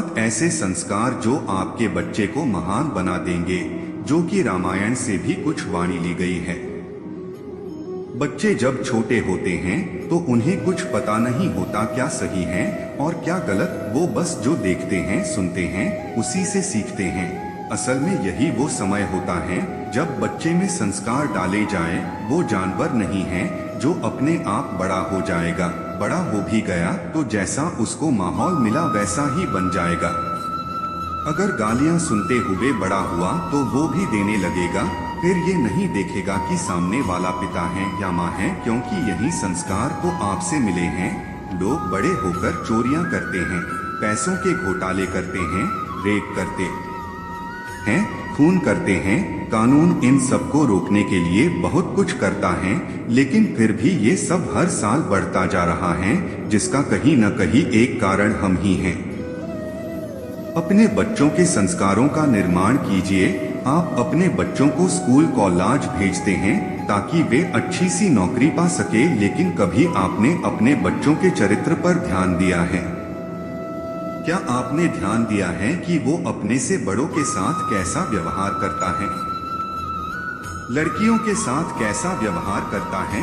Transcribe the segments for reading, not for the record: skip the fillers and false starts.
सात ऐसे संस्कार जो आपके बच्चे को महान बना देंगे, जो कि रामायण से भी कुछ वाणी ली गई है। बच्चे जब छोटे होते हैं तो उन्हें कुछ पता नहीं होता क्या सही है और क्या गलत। वो बस जो देखते हैं, सुनते हैं, उसी से सीखते हैं। असल में यही वो समय होता है जब बच्चे में संस्कार डाले जाएं। वो जानवर नहीं है जो अपने आप बड़ा हो जाएगा। बड़ा हो भी गया तो जैसा उसको माहौल मिला वैसा ही बन जाएगा। अगर गालियां सुनते हुए बड़ा हुआ तो वो भी देने लगेगा। फिर ये नहीं देखेगा कि सामने वाला पिता है या माँ है, क्योंकि यही संस्कार तो आपसे मिले हैं। लोग बड़े होकर चोरियां करते हैं, पैसों के घोटाले करते हैं, रेप करते हैं, खून करते हैं। कानून इन सबको रोकने के लिए बहुत कुछ करता है, लेकिन फिर भी ये सब हर साल बढ़ता जा रहा है, जिसका कहीं न कहीं एक कारण हम ही हैं। अपने बच्चों के संस्कारों का निर्माण कीजिए। आप अपने बच्चों को स्कूल कॉलेज भेजते हैं ताकि वे अच्छी सी नौकरी पा सके, लेकिन कभी आपने अपने बच्चों के चरित्र पर ध्यान दिया है? क्या आपने ध्यान दिया है कि वो अपने से बड़ों के साथ कैसा व्यवहार करता है? लड़कियों के साथ कैसा व्यवहार करता है?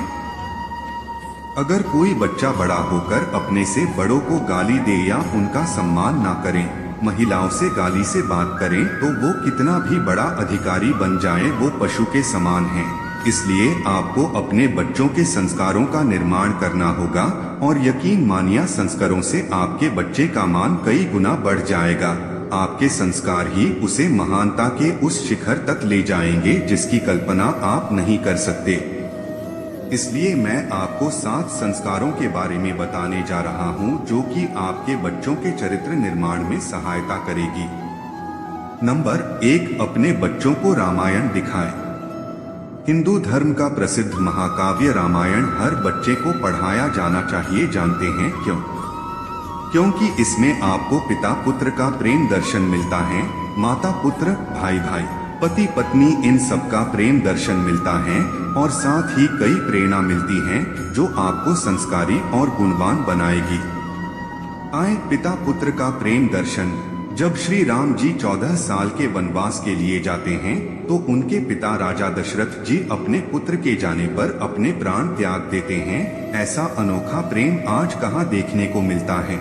अगर कोई बच्चा बड़ा होकर अपने से बड़ों को गाली दे या उनका सम्मान ना करे, महिलाओं से गाली से बात करें, तो वो कितना भी बड़ा अधिकारी बन जाए, वो पशु के समान है। इसलिए आपको अपने बच्चों के संस्कारों का निर्माण करना होगा और यकीन मानिए संस्कारों से आपके बच्चे का मान कई गुना बढ़ जाएगा। आपके संस्कार ही उसे महानता के उस शिखर तक ले जाएंगे जिसकी कल्पना आप नहीं कर सकते। इसलिए मैं आपको 7 संस्कारों के बारे में बताने जा रहा हूं, जो कि आपके बच्चों के चरित्र निर्माण में सहायता करेगी। नंबर 1, अपने बच्चों को रामायण दिखाएं। हिंदू धर्म का प्रसिद्ध महाकाव्य रामायण हर बच्चे को पढ़ाया जाना चाहिए। जानते हैं क्यों? क्योंकि इसमें आपको पिता पुत्र का प्रेम दर्शन मिलता है, माता पुत्र, भाई भाई, पति पत्नी, इन सब का प्रेम दर्शन मिलता है और साथ ही कई प्रेरणा मिलती हैं जो आपको संस्कारी और गुणवान बनाएगी। आए पिता पुत्र का प्रेम दर्शन। जब श्री राम जी 14 साल के वनवास के लिए जाते हैं तो उनके पिता राजा दशरथ जी अपने पुत्र के जाने पर अपने प्राण त्याग देते हैं। ऐसा अनोखा प्रेम आज कहाँ देखने को मिलता है।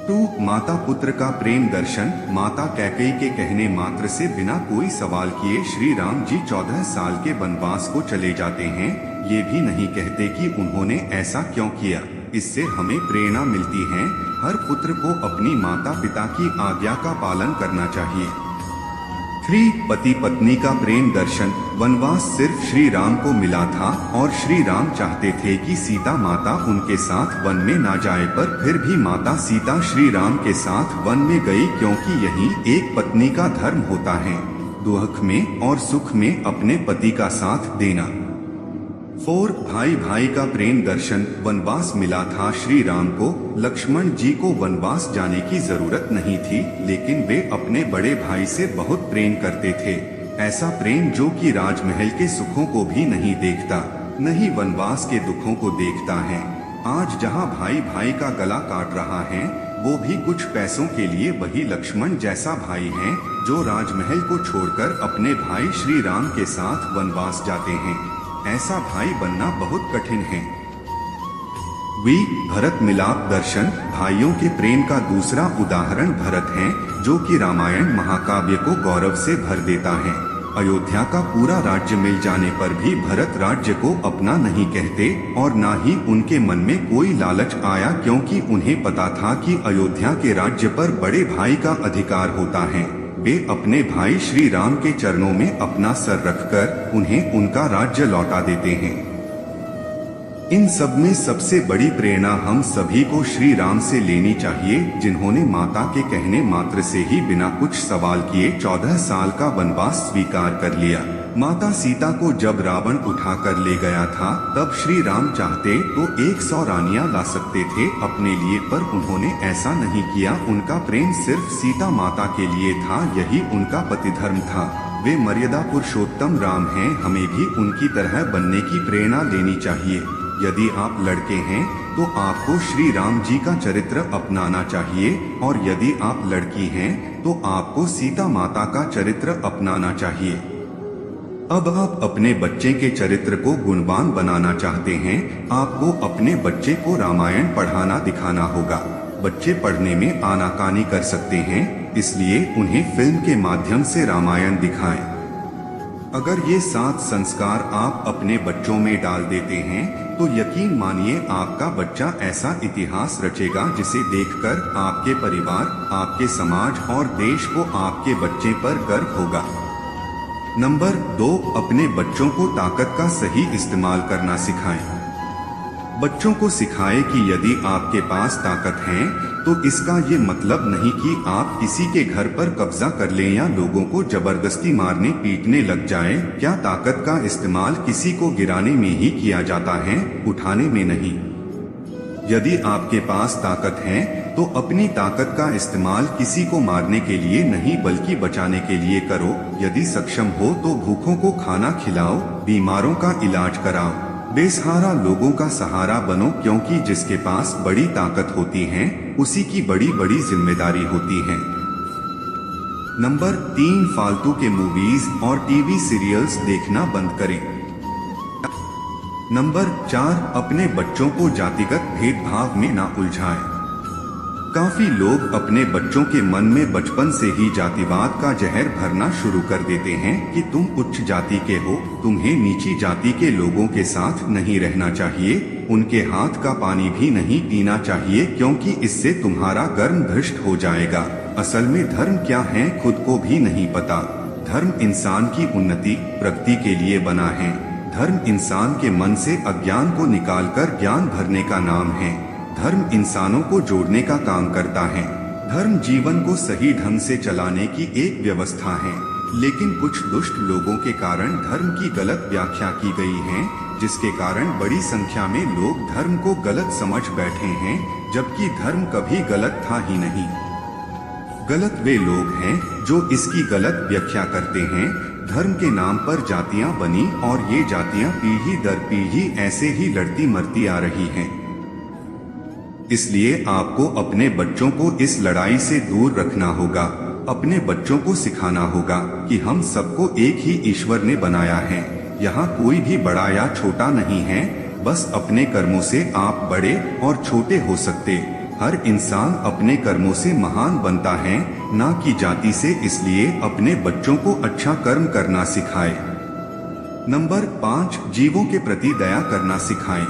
2, माता पुत्र का प्रेम दर्शन। माता कैकेयी के कहने मात्र से बिना कोई सवाल किए श्री राम जी 14 साल के वनवास को चले जाते हैं। ये भी नहीं कहते कि उन्होंने ऐसा क्यों किया। इससे हमें प्रेरणा मिलती है, हर पुत्र को अपनी माता पिता की आज्ञा का पालन करना चाहिए। 3, पति पत्नी का प्रेम दर्शन। वनवास सिर्फ श्री राम को मिला था और श्री राम चाहते थे कि सीता माता उनके साथ वन में ना जाए, पर फिर भी माता सीता श्री राम के साथ वन में गई, क्योंकि यही एक पत्नी का धर्म होता है, दुख में और सुख में अपने पति का साथ देना। 4, भाई भाई का प्रेम दर्शन। वनवास मिला था श्री राम को, लक्ष्मण जी को वनवास जाने की जरूरत नहीं थी, लेकिन वे अपने बड़े भाई से बहुत प्रेम करते थे। ऐसा प्रेम जो कि राजमहल के सुखों को भी नहीं देखता, नहीं वनवास के दुखों को देखता है। आज जहां भाई भाई का गला काट रहा है, वो भी कुछ पैसों के लिए वही लक्ष्मण जैसा भाई है जो राजमहल को छोड़कर अपने भाई श्री राम के साथ वनवास जाते हैं। ऐसा भाई बनना बहुत कठिन है। भरत मिलाप दर्शन। भाइयों के प्रेम का दूसरा उदाहरण भरत है, जो कि रामायण महाकाव्य को गौरव से भर देता है। अयोध्या का पूरा राज्य मिल जाने पर भी भरत राज्य को अपना नहीं कहते और ना ही उनके मन में कोई लालच आया, क्योंकि उन्हें पता था कि अयोध्या के राज्य पर बड़े भाई का अधिकार होता है। वे अपने भाई श्री राम के चरणों में अपना सर रखकर उन्हें उनका राज्य लौटा देते हैं। इन सब में सबसे बड़ी प्रेरणा हम सभी को श्री राम से लेनी चाहिए, जिन्होंने माता के कहने मात्र से ही बिना कुछ सवाल किए 14 साल का वनवास स्वीकार कर लिया। माता सीता को जब रावण उठाकर ले गया था, तब श्री राम चाहते तो 100 रानियां ला सकते थे अपने लिए, पर उन्होंने ऐसा नहीं किया। उनका प्रेम सिर्फ सीता माता के लिए था, यही उनका पतिधर्म था। वे मर्यादा पुरुषोत्तम राम हैं, हमें भी उनकी तरह बनने की प्रेरणा लेनी चाहिए। यदि आप लड़के हैं तो आपको श्री राम जी का चरित्र अपनाना चाहिए, और यदि आप लड़की हैं तो आपको सीता माता का चरित्र अपनाना चाहिए। अब आप अपने बच्चे के चरित्र को गुणवान बनाना चाहते हैं, आपको अपने बच्चे को रामायण पढ़ाना दिखाना होगा। बच्चे पढ़ने में आनाकानी कर सकते हैं, इसलिए उन्हें फिल्म के माध्यम से रामायण दिखाएं। अगर ये 7 संस्कार आप अपने बच्चों में डाल देते हैं तो यकीन मानिए आपका बच्चा ऐसा इतिहास रचेगा जिसे देखकर आपके परिवार, आपके समाज और देश को आपके बच्चे पर गर्व होगा। नंबर 2, अपने बच्चों को ताकत का सही इस्तेमाल करना सिखाएं। बच्चों को सिखाएं कि यदि आपके पास ताकत है तो इसका ये मतलब नहीं कि आप किसी के घर पर कब्जा कर लें या लोगों को जबरदस्ती मारने पीटने लग जाएं। क्या ताकत का इस्तेमाल किसी को गिराने में ही किया जाता है, उठाने में नहीं। यदि आपके पास ताकत है तो अपनी ताकत का इस्तेमाल किसी को मारने के लिए नहीं बल्कि बचाने के लिए करो। यदि सक्षम हो तो भूखों को खाना खिलाओ, बीमारों का इलाज कराओ, बेसहारा लोगों का सहारा बनो, क्योंकि जिसके पास बड़ी ताकत होती है उसी की बड़ी बड़ी जिम्मेदारी होती है। नंबर 3, फालतू के मूवीज और टीवी सीरियल्स देखना बंद करें। नंबर 4, अपने बच्चों को जातिगत भेदभाव में ना उलझाएं। काफी लोग अपने बच्चों के मन में बचपन से ही जातिवाद का जहर भरना शुरू कर देते हैं कि तुम उच्च जाति के हो, तुम्हें नीची जाति के लोगों के साथ नहीं रहना चाहिए, उनके हाथ का पानी भी नहीं पीना चाहिए क्योंकि इससे तुम्हारा कर्म भ्रष्ट हो जाएगा। असल में धर्म क्या है खुद को भी नहीं पता। धर्म इंसान की उन्नति, प्रगति के लिए बना है। धर्म इंसान के मन से अज्ञान को निकालकर ज्ञान भरने का नाम है। धर्म इंसानों को जोड़ने का काम करता है। धर्म जीवन को सही ढंग से चलाने की एक व्यवस्था है, लेकिन कुछ दुष्ट लोगों के कारण धर्म की गलत व्याख्या की गई है, जिसके कारण बड़ी संख्या में लोग धर्म को गलत समझ बैठे हैं, जबकि धर्म कभी गलत था ही नहीं। गलत वे लोग हैं जो इसकी गलत व्याख्या करते हैं। धर्म के नाम पर जातियां बनी और ये जातियां पीढ़ी दर पीढ़ी ऐसे ही लड़ती मरती आ रही हैं। इसलिए आपको अपने बच्चों को इस लड़ाई से दूर रखना होगा। अपने बच्चों को सिखाना होगा कि हम सबको एक ही ईश्वर ने बनाया है। यहाँ कोई भी बड़ा या छोटा नहीं है, बस अपने कर्मों से आप बड़े और छोटे हो सकते। हर इंसान अपने कर्मों से महान बनता है, ना कि जाति से। इसलिए अपने बच्चों को अच्छा कर्म करना सिखाएं। नंबर 5, जीवों के प्रति दया करना सिखाएं।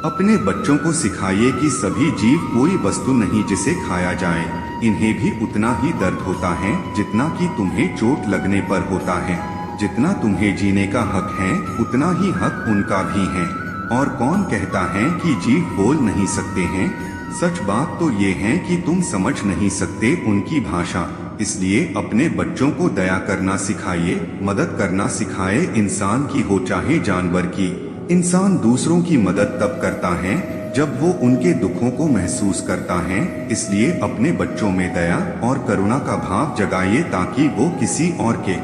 अपने बच्चों को सिखाइए कि सभी जीव कोई वस्तु नहीं जिसे खाया जाए। इन्हें भी उतना ही दर्द होता है जितना कि तुम्हें चोट लगने पर होता है। जितना तुम्हें जीने का हक है उतना ही हक उनका भी है। और कौन कहता है कि जीव बोल नहीं सकते हैं? सच बात तो ये है कि तुम समझ नहीं सकते उनकी भाषा। इसलिए अपने बच्चों को दया करना सिखाइए, मदद करना सिखाए, इंसान की हो चाहे जानवर की। इंसान दूसरों की मदद तब करता है जब वो उनके दुखों को महसूस करता है। इसलिए अपने बच्चों में दया और करुणा का भाव जगाइए ताकि वो किसी और के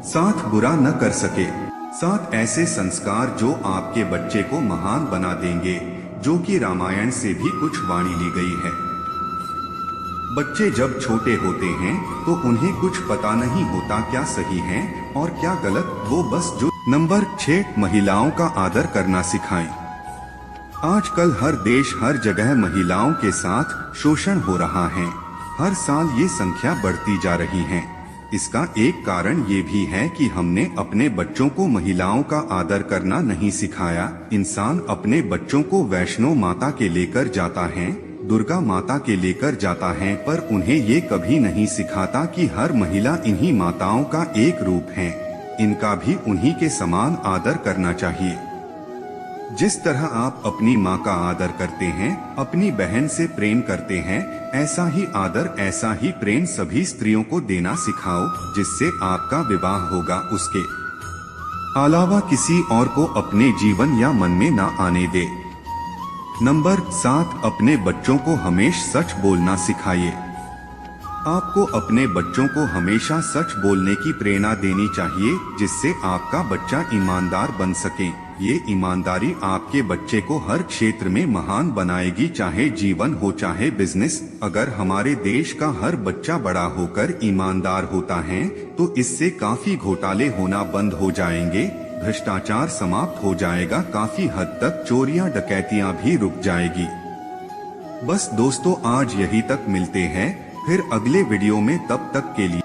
साथ बुरा न कर सके। 7 ऐसे संस्कार जो आपके बच्चे को महान बना देंगे, जो कि रामायण से भी कुछ वाणी ली गई है। बच्चे जब छोटे होते हैं तो उन्हें कुछ पता नहीं होता क्या सही है और क्या गलत, वो बस जो। नंबर 6, महिलाओं का आदर करना सिखाएं। आजकल हर देश हर जगह महिलाओं के साथ शोषण हो रहा है। हर साल ये संख्या बढ़ती जा रही है। इसका एक कारण ये भी है कि हमने अपने बच्चों को महिलाओं का आदर करना नहीं सिखाया। इंसान अपने बच्चों को वैष्णो माता के लेकर जाता है, दुर्गा माता के लेकर जाता है, पर उन्हें ये कभी नहीं सिखाता कि हर महिला इन्हीं माताओं का एक रूप है। इनका भी उन्हीं के समान आदर करना चाहिए। जिस तरह आप अपनी माँ का आदर करते हैं, अपनी बहन से प्रेम करते हैं, ऐसा ही आदर, ऐसा ही प्रेम सभी स्त्रियों को देना सिखाओ, जिससे आपका विवाह होगा उसके अलावा किसी और को अपने जीवन या मन में ना आने दे। नंबर 7, अपने बच्चों को हमेशा सच बोलना सिखाइए। आपको अपने बच्चों को हमेशा सच बोलने की प्रेरणा देनी चाहिए, जिससे आपका बच्चा ईमानदार बन सके। ये ईमानदारी आपके बच्चे को हर क्षेत्र में महान बनाएगी, चाहे जीवन हो चाहे बिजनेस। अगर हमारे देश का हर बच्चा बड़ा होकर ईमानदार होता है तो इससे काफी घोटाले होना बंद हो जाएंगे, भ्रष्टाचार समाप्त हो जाएगा, काफी हद तक चोरियां डकैतियां भी रुक जाएगी। बस दोस्तों आज यही तक, मिलते हैं फिर अगले वीडियो में, तब तक के लिए